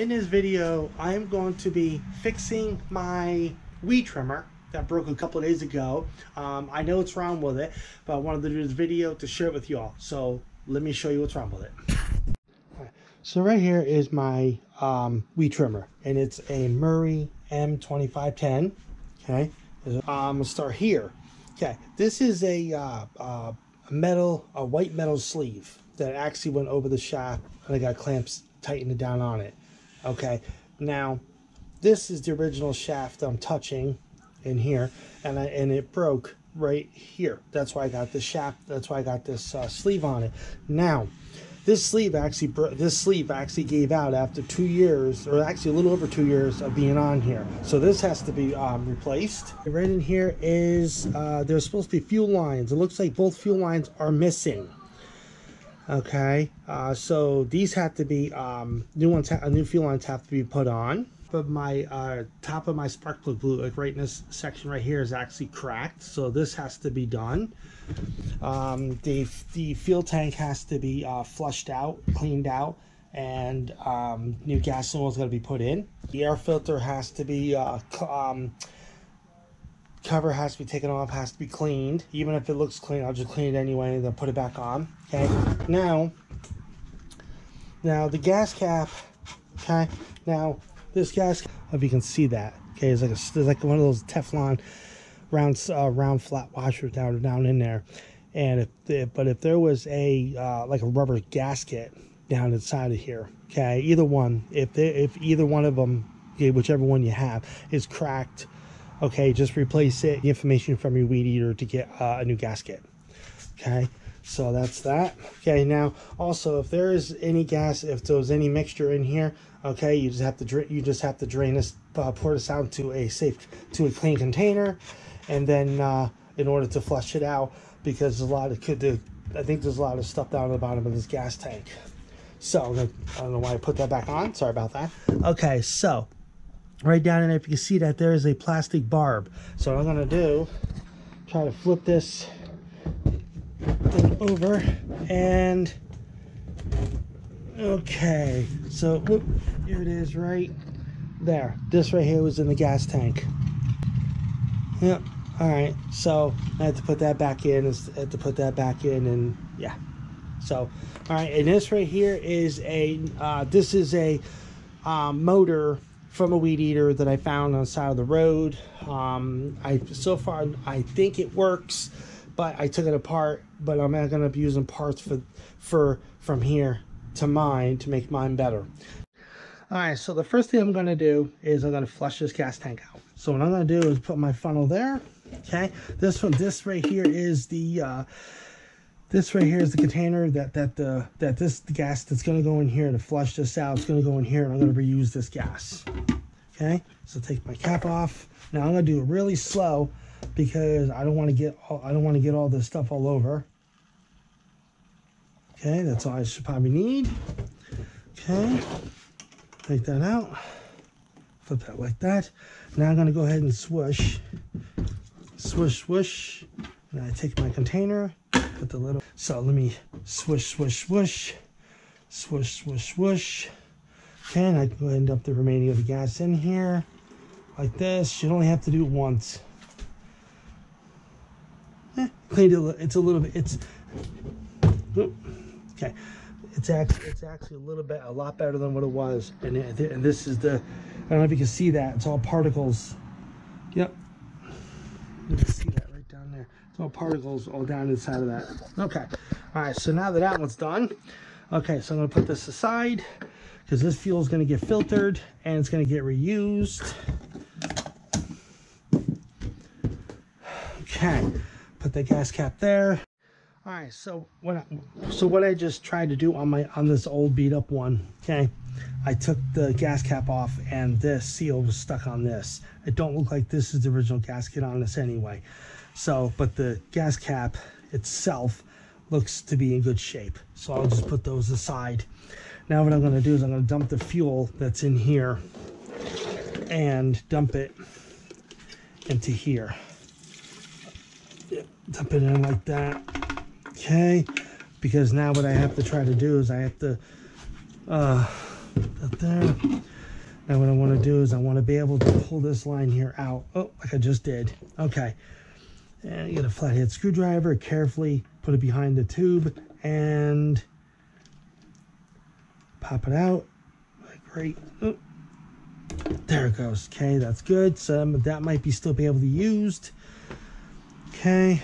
In this video, I'm going to be fixing my weed trimmer that broke a couple of days ago. I know what's wrong with it, but I wanted to do this video to share it with y'all. So let me show you what's wrong with it. So right here is my weed trimmer, and it's a Murray M2510. Okay, I'm gonna start here. Okay, this is a white metal sleeve that actually went over the shaft, and I got clamps tightening down on it. Okay, now this is the original shaft I'm touching in here, and it broke right here. That's why I got this shaft. That's why I got this sleeve on it. Now, this sleeve actually gave out after 2 years, or actually a little over 2 years of being on here. So this has to be replaced. Right in here is there's supposed to be fuel lines. It looks like both fuel lines are missing. Okay, so these have to be new fuel lines have to be put on. But my top of my spark plug glue, like right in this section right here, is actually cracked, so this has to be done. The fuel tank has to be flushed out, cleaned out, and new gas oil is going to be put in. The air filter has to be cover has to be taken off, has to be cleaned. Even if it looks clean, I'll just clean it anyway and then put it back on. Okay, now the gas cap. Okay, now this gas, if you can see that, okay, it's like one of those Teflon round flat washers down in there. And if there was a like a rubber gasket down inside of here, okay, either one, if either one of them, okay, whichever one you have, is cracked, okay, just replace it. The information from your weed eater to get a new gasket. Okay, so that's that. Okay, now also if there is any gas, if there's any mixture in here, okay, you just have to drain this, pour this out to a clean container, and then in order to flush it out, because I think there's a lot of stuff down at the bottom of this gas tank. So I don't know why I put that back on. Sorry about that. Okay, so right down in there, if you can see that there is a plastic barb. So what I'm gonna do, try to flip this thing over, and okay, so whoop, here it is right there. This right here was in the gas tank. Yep. All right, so I had to put that back in. And yeah. So all right, and this right here is a motor from a weed eater that I found on the side of the road. So far I think it works, but I took it apart. But I'm not going to be using parts from here to mine to make mine better. All right, so the first thing I'm going to do is I'm going to flush this gas tank out. So what I'm going to do is put my funnel there. Okay, this right here is the container that this gas that's going to go in here to flush this out. It's going to go in here, and I'm going to reuse this gas. Okay, so take my cap off. Now I'm going to do it really slow because I don't want to get all this stuff all over. Okay, that's all I should probably need. Okay, take that out, flip that like that. Now I'm going to go ahead and swoosh, and I take my container, put the little, so let me swish. Okay, and I go ahead and dump the remaining of the gas in here like this. You only have to do it once. Cleaned it. It's a little bit. Okay. It's actually a lot better than what it was. And this is the, I don't know if you can see that. It's all particles. Yep. You can see that right down there. It's all particles all down inside of that. Okay. All right. So now that one's done. Okay. So I'm going to put this aside because this fuel is going to get filtered and it's going to get reused. Okay. Put the gas cap there. All right, so what I just tried to do on this old beat up one, okay, I took the gas cap off and this seal was stuck on this. It don't look like this is the original gasket on this anyway. So, but the gas cap itself looks to be in good shape. So I'll just put those aside. Now what I'm going to do is I'm going to dump the fuel that's in here and dump it into here. Dump it in like that. Okay, because now what I have to try to do is I have to Up there. Now what I want to do is I want to be able to pull this line here out. Oh, like I just did. Okay. And you get a flathead screwdriver, carefully put it behind the tube and pop it out. Great. Oh, there it goes. Okay, that's good. So that might be still be able to be used. Okay.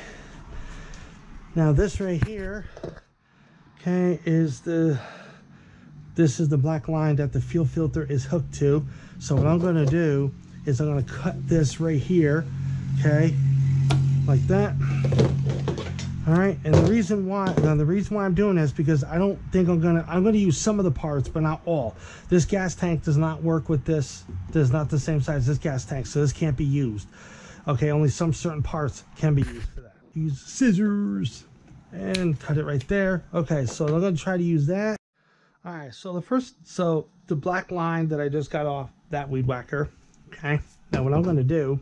Now this right here, okay, is this is the black line that the fuel filter is hooked to. So what I'm going to do is I'm going to cut this right here, okay, like that. All right, and the reason why I'm doing this because I don't think I'm gonna use some of the parts, but not all. This gas tank does not work with this. There's not the same size as this gas tank, so this can't be used. Okay, only some certain parts can be used for that. Use scissors and cut it right there. Okay, so I'm gonna try to use that. All right, so the black line that I just got off that weed whacker. Okay, now what I'm gonna do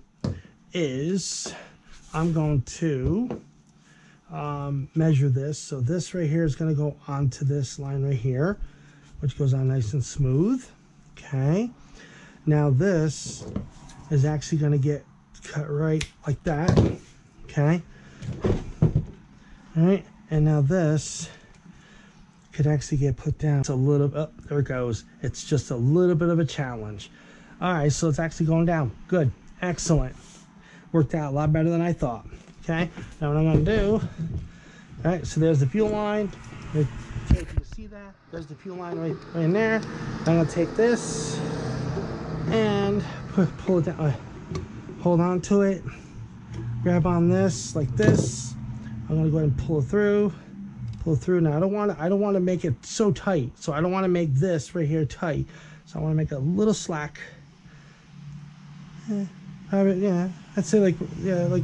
is I'm going to measure this. So this right here is going to go onto this line right here, which goes on nice and smooth. Okay, now this is actually going to get cut right like that. Okay, all right, and now this could actually get put down. It's a little, oh, there it goes. It's just a little bit of a challenge. All right, so it's actually going down. Good, excellent. Worked out a lot better than I thought. Okay, now what I'm going to do, all right, so there's the fuel line. You see that? There's the fuel line right in there. I'm going to take this and pull it down, hold on to it, grab on this like this. I'm going to go ahead and pull it through. Now I don't want to make it so tight, so I don't want to make this right here tight. So I want to make a little slack. Yeah, I'd say like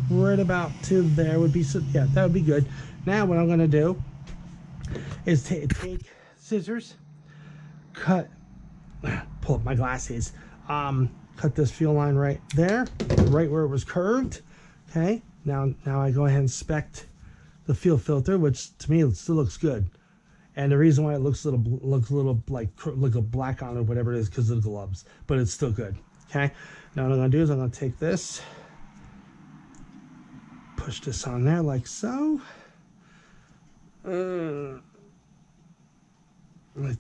right about to there would be, yeah, that would be good. Now what I'm gonna do is take scissors, pull up my glasses, cut this fuel line right there, right where it was curved. Okay, now I go ahead and inspect the fuel filter, which to me it still looks good. And the reason why it looks a little like a black on it, whatever it is, because of the gloves, but it's still good. Okay, now what I'm gonna do is I'm gonna take this, push this on there like so, like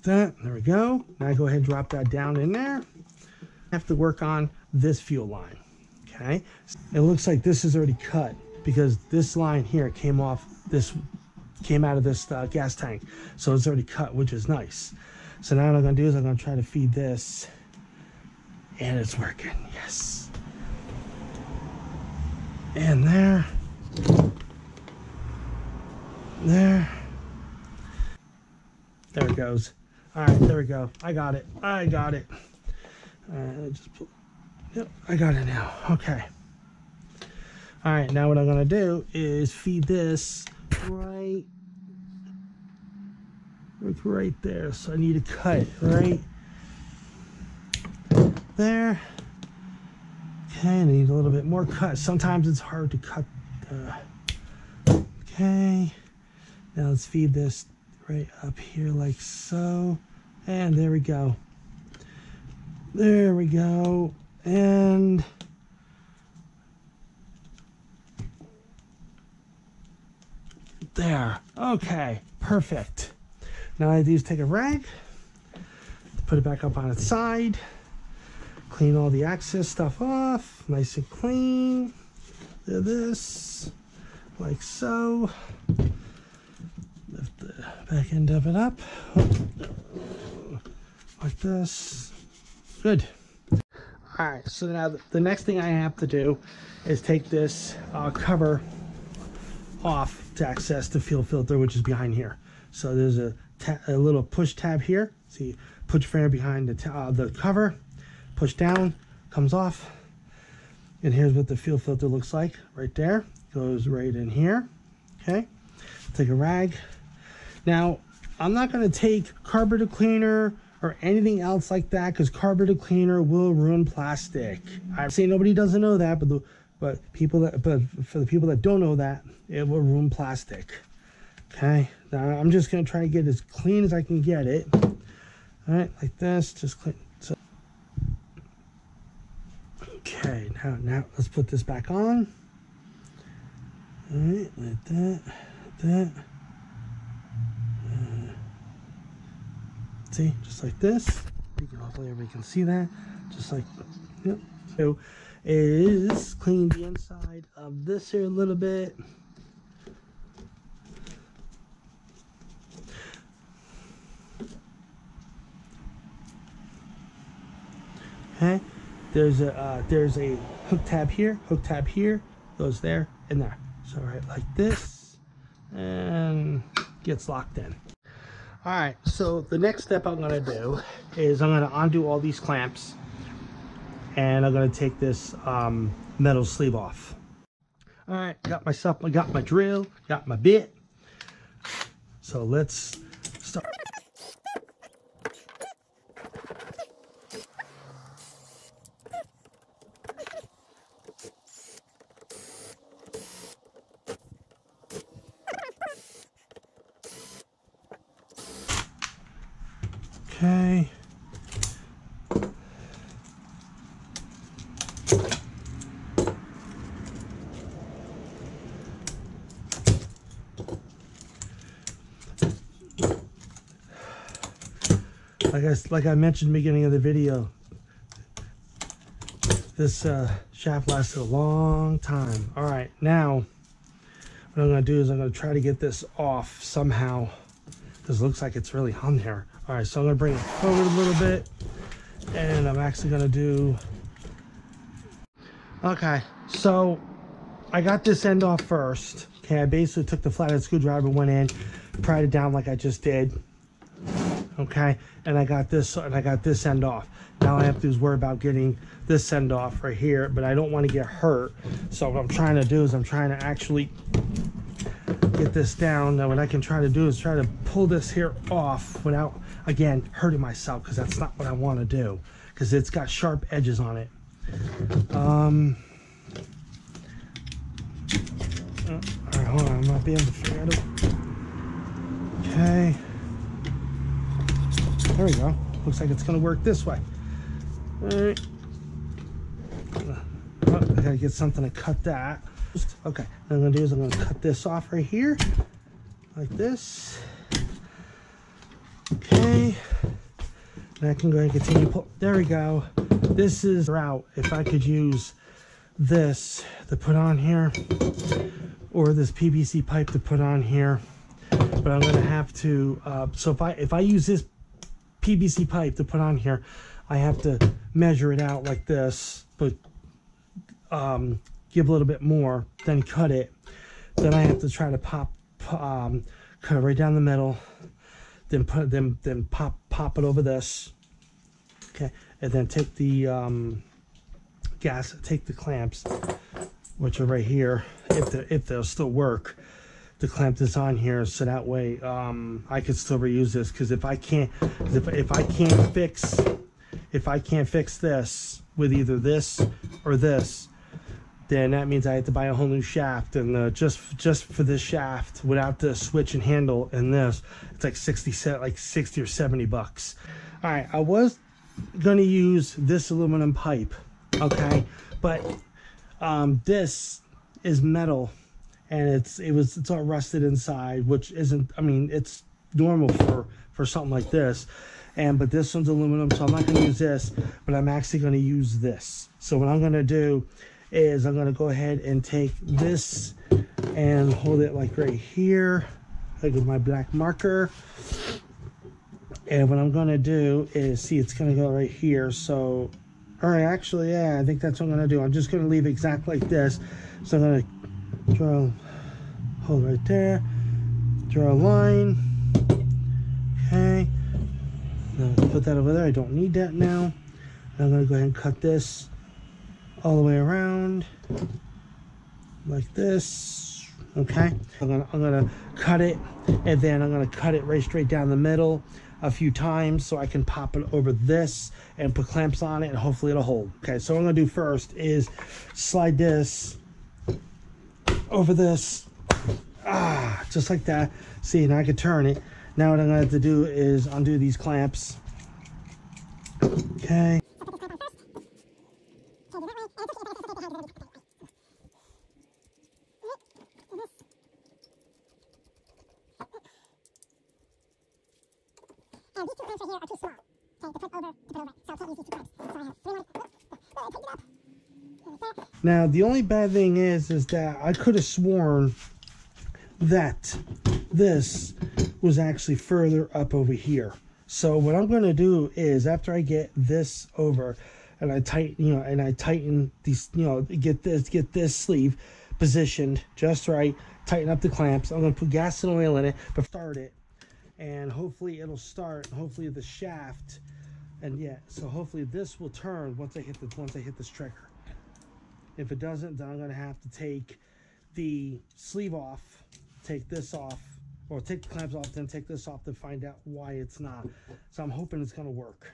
that. There we go. Now I go ahead and drop that down in there. I have to work on this fuel line. Okay, it looks like this is already cut because this line here came out of this gas tank, so it's already cut, which is nice. So now what I'm gonna do is I'm gonna try to feed this. And it's working, yes. And there. There it goes. All right, there we go. I got it. All right, yep, I got it now. Okay. All right, now what I'm gonna do is feed this right there. So I need to cut it right there. Okay, I need a little bit more cut. Sometimes it's hard to cut. Okay, now let's feed this right up here like so, and there we go. There we go, and there. Okay, perfect. Now I do is take a rag, put it back up on its side. Clean all the excess stuff off, nice and clean. Do this, like so. Lift the back end of it up, like this. Good. All right, so now the next thing I have to do is take this cover off to access the fuel filter, which is behind here. So there's a little push tab here. So you put your finger behind the cover, push down, comes off, and here's what the fuel filter looks like right there. Goes right in here. Okay, take a rag. Now I'm not going to take carburetor cleaner or anything else like that, because carburetor cleaner will ruin plastic. I say nobody doesn't know that, but for the people that don't know that, it will ruin plastic. Okay, now I'm just going to try to get as clean as I can get it. All All right, like this, just clean. So, okay, now let's put this back on. All right, like that, like that. See, just like this. Hopefully everybody can see that. Just like, yep. So, is clean the inside of this here a little bit. Okay, there's a hook tab here, goes there and there. So right like this, and gets locked in. All right, so the next step I'm gonna do is I'm gonna undo all these clamps, and I'm gonna take this metal sleeve off. All right, I got my drill, got my bit. So let's start. Okay. Like I mentioned in the beginning of the video, this shaft lasted a long time. All right, now what I'm gonna do is I'm gonna try to get this off somehow, because it looks like it's really on there. All right, so I'm gonna bring it forward a little bit, and I'm actually gonna do, okay, so I got this end off first. Okay, I basically took the flathead screwdriver, went in, pried it down like I just did. Okay, and I got this end off. Now I have to worry about getting this end off right here, but I don't want to get hurt. So what I'm trying to do is I'm trying to actually get this down. Now what I can try to do is try to pull this here off without, again, hurting myself, because that's not what I want to do, because it's got sharp edges on it. All right, hold on, I'm not being able to figure it out. Okay. There we go. Looks like it's going to work this way. All right. Oh, I got to get something to cut that. Okay. What I'm going to do is I'm going to cut this off right here. Like this. Okay. And I can go ahead and continue pull. There we go. This is out. If I could use this to put on here, or this PVC pipe to put on here, but I'm going to have to, so if I use this PVC pipe to put on here, I have to measure it out like this, but give a little bit more, then cut it. Then I have to try to cut it right down the middle, then pop it over this. Okay, and then take the take the clamps, which are right here, if they'll still work, to clamp this on here, so that way I could still reuse this. Because if I can't fix this with either this or this, then that means I have to buy a whole new shaft. And just for this shaft, without the switch and handle and this, it's like 60 or 70 bucks. All right, I was gonna use this aluminum pipe, okay, but this is metal, and it's all rusted inside, which isn't, I mean, it's normal for something like this. But this one's aluminum, so I'm not going to use this, but I'm actually going to use this. So what I'm going to do is I'm going to go ahead and take this and hold it like right here, like with my black marker. And what I'm going to do is, see, it's going to go right here. So, all right, actually, yeah, I think that's what I'm going to do. I'm just going to leave it exactly like this. So I'm going to hold right there, draw a line. Okay, now put that over there. I don't need that now. I'm going to go ahead and cut this all the way around like this. Okay, I'm gonna cut it, and then I'm gonna cut it right straight down the middle a few times, so I can pop it over this and put clamps on it, and hopefully it'll hold. Okay, so what I'm gonna do first is slide this over this, just like that. See, now I can turn it. Now what I'm gonna have to do is undo these clamps. Okay. And these two clamps right here are too small, okay, to put over. So I can't use these two clamps. So I have 3 more. Pick it up. Like that. Now, the only bad thing is that I could have sworn that this was actually further up over here. So what I'm going to do is, after I get this over and I tighten these, get this sleeve positioned just right, tighten up the clamps. I'm going to put gas and oil in it, but start it, and hopefully it'll start. Hopefully the shaft, and yeah, so hopefully this will turn once I hit this trigger. If it doesn't, then I'm going to have to take the sleeve off, take this off, or take the clamps off, then take this off to find out why it's not. So I'm hoping it's going to work.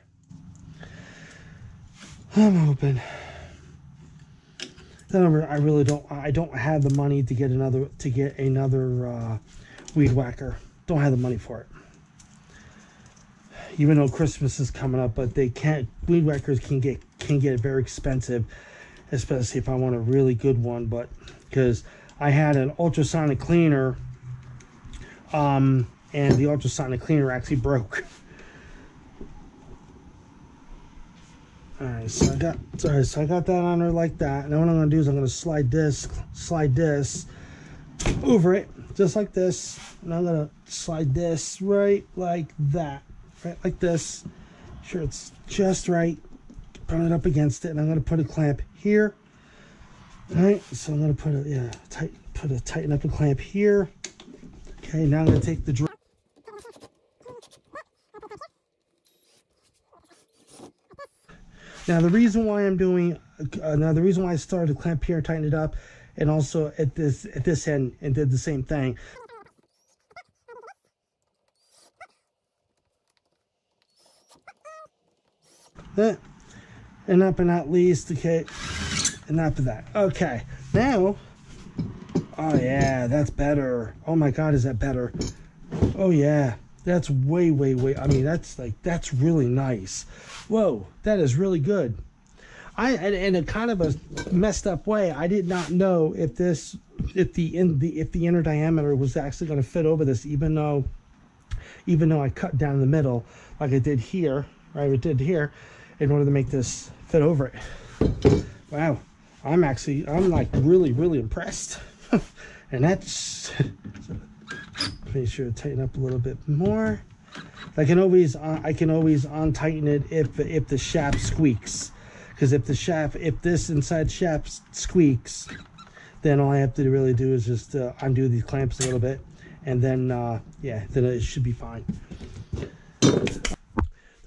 I'm hoping. I don't have the money to get another weed whacker. Don't have the money for it. Even though Christmas is coming up, but they can't. Weed whackers can get very expensive, especially if I want a really good one. But because I had an ultrasonic cleaner, and the ultrasonic cleaner actually broke. Alright, so I got that on there like that. Now what I'm gonna do is I'm gonna slide this over it, just like this. And I'm gonna slide this right like that. Right like this. Sure it's just right. Put it up against it, and I'm gonna put a clamp here. Alright, so I'm gonna tighten up a clamp here. Okay, now I'm gonna take the drill. Now the reason why I started to clamp here and tighten it up, and also at this end, and did the same thing. And up and not least, okay, and after that. Okay, now, oh yeah, that's better. Oh my God, is that better? Oh yeah, that's way, I mean, that's really nice. Whoa, that is really good. In a kind of a messed up way, I did not know if the inner diameter was actually going to fit over this, even though I cut down the middle like I did here, right? I did here, in order to make this fit over it. Wow, I'm like really impressed. And that's, make sure to tighten up a little bit more. I can always untighten it if the shaft squeaks, because if this inside shaft squeaks, then all I have to really do is just undo these clamps a little bit, and then yeah, then it should be fine. So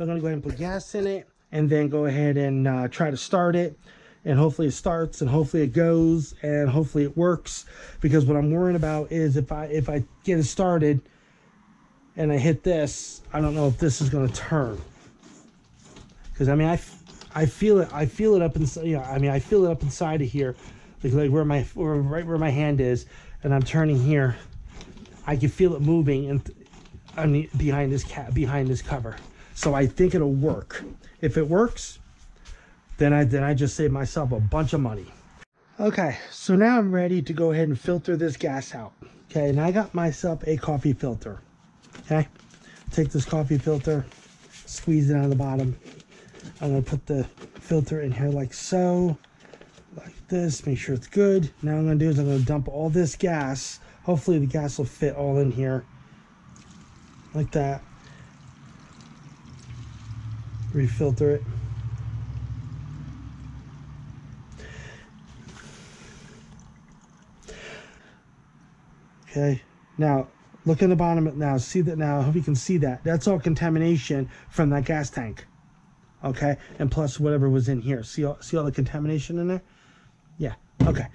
I'm gonna go ahead and put gas in it, and then go ahead and try to start it, and hopefully it starts, and hopefully it goes, and hopefully it works. Because what I'm worrying about is if I get it started and I hit this, I don't know if this is going to turn. Because I mean, I feel it up inside. Yeah, I mean, I feel it up inside of here, like right where my hand is, and I'm turning here. I can feel it moving and behind this cover. So I think it'll work. If it works, then I just saved myself a bunch of money. Okay, so now I'm ready to go ahead and filter this gas out. Okay, and I got myself a coffee filter. Okay, take this coffee filter, squeeze it out of the bottom. I'm gonna put the filter in here like so, like this, make sure it's good. Now what I'm gonna do is I'm gonna dump all this gas. Hopefully the gas will fit all in here, like that. Refilter it. Okay, now look in the bottom now. See that now? I hope you can see that. That's all contamination from that gas tank. Okay, and plus whatever was in here. See all the contamination in there? Yeah. Okay.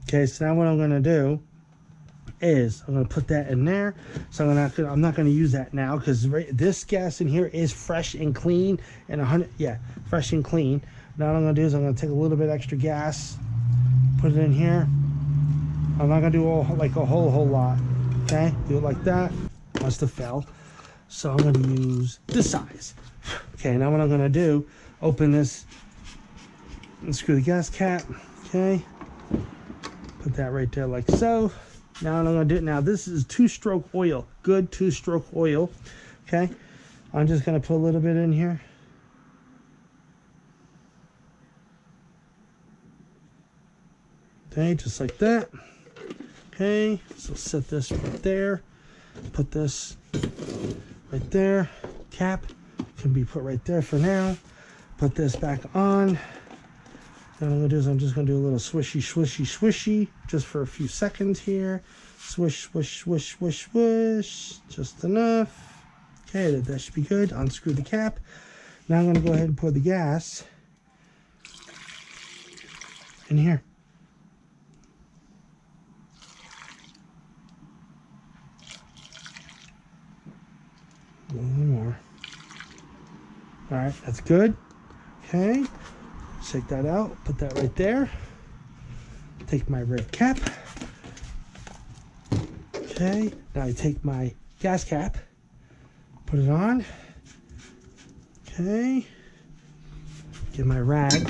Okay. So now what I'm gonna do is I'm gonna put that in there. So I'm not gonna use that now, because this gas in here is fresh and clean, and fresh and clean. Now what I'm gonna do is I'm gonna take a little bit extra gas, put it in here. I'm not gonna do a whole lot. Okay, do it like that. Must have fell. So I'm gonna use this size. Okay, now what I'm gonna do, open this and screw the gas cap. Okay, put that right there like so. Now what I'm gonna do, now this is 2-stroke oil, good 2-stroke oil. Okay, I'm just gonna put a little bit in here. Okay, just like that. Okay, so set this right there. Put this right there. Cap can be put right there for now. Put this back on. Then what I'm gonna do is I'm just gonna do a little swishy, swishy, swishy, just for a few seconds here. Swish, swish, swish, swish, swish. Just enough. Okay, that should be good. Unscrew the cap. Now I'm gonna go ahead and pour the gas in here. A little more. All right, that's good. Okay, take that out, put that right there. Take my red cap. Okay, now I take my gas cap, put it on. Okay, get my rag.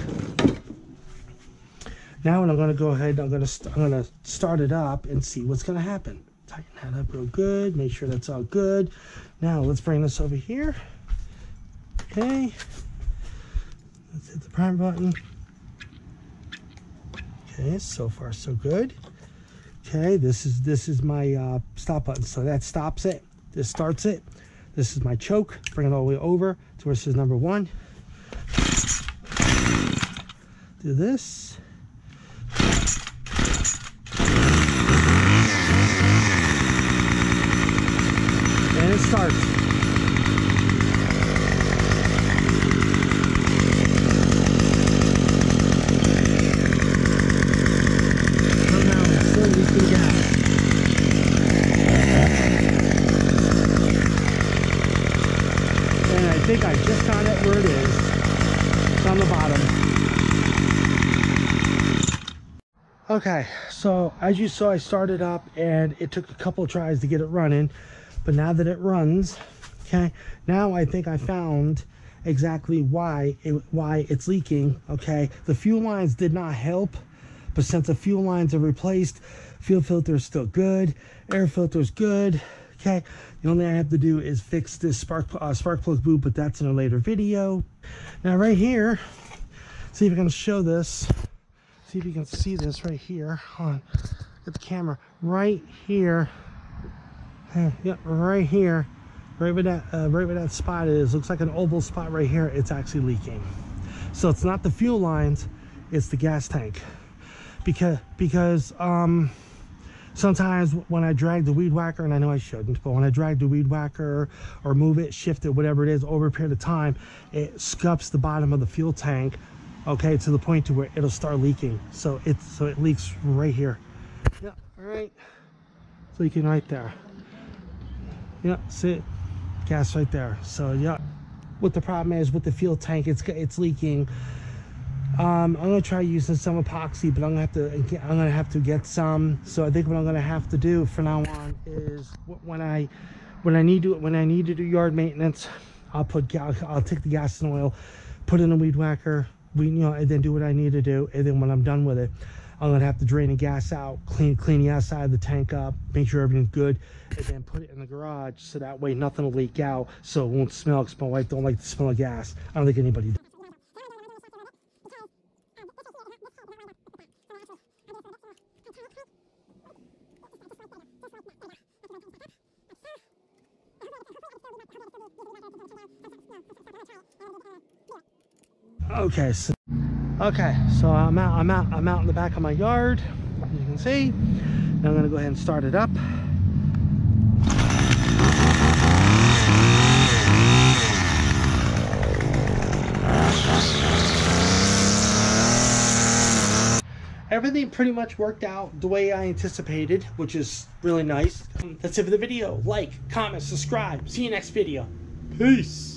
Now what I'm going to go ahead, I'm going to start it up and see what's going to happen. Tighten that up real good, make sure that's all good. Now let's bring this over here. Okay, let's hit the prime button. Okay, so far so good. Okay, this is my stop button, so that stops it. This starts it. This is my choke. Bring it all the way over to where it says number 1. Do this. And it starts. So now it's still leaking gas. And I think I just found it where it is. It's on the bottom. Okay, so as you saw, I started up and it took a couple tries to get it running. But now that it runs, okay, now I think I found exactly why it's leaking. Okay, the fuel lines did not help, but since the fuel lines are replaced, fuel filter is still good, air filter is good. Okay, the only thing I have to do is fix this spark plug boot, but that's in a later video. Now right here, see if I can show this. See if you can see this right here. Hold on, get the camera right here. Yep, right here, right where that spot is. Looks like an oval spot right here. It's actually leaking. So it's not the fuel lines, it's the gas tank. Because sometimes when I drag the weed whacker, and I know I shouldn't, but when I drag the weed whacker or move it, shift it, whatever it is, over a period of time, it scups the bottom of the fuel tank, okay, to the point to where it'll start leaking. So it leaks right here. Yeah, all right. It's leaking right there. Yeah, see it, gas right there. So yeah, what the problem is with the fuel tank, it's leaking. I'm gonna try using some epoxy, but I'm gonna have to get some. So I think what I'm gonna have to do from now on is when I need to do yard maintenance, I'll take the gas and oil, put in a weed whacker, and then do what I need to do. And then when I'm done with it, I'm gonna have to drain the gas out, clean the outside of the tank up, make sure everything's good, and then put it in the garage so that way nothing will leak out, so it won't smell, because my wife don't like the smell of gas. I don't think anybody does. Okay, so I'm out in the back of my yard, as you can see. Now I'm gonna go ahead and start it up. Everything pretty much worked out the way I anticipated, which is really nice. That's it for the video. Like, comment, subscribe. See you next video. Peace.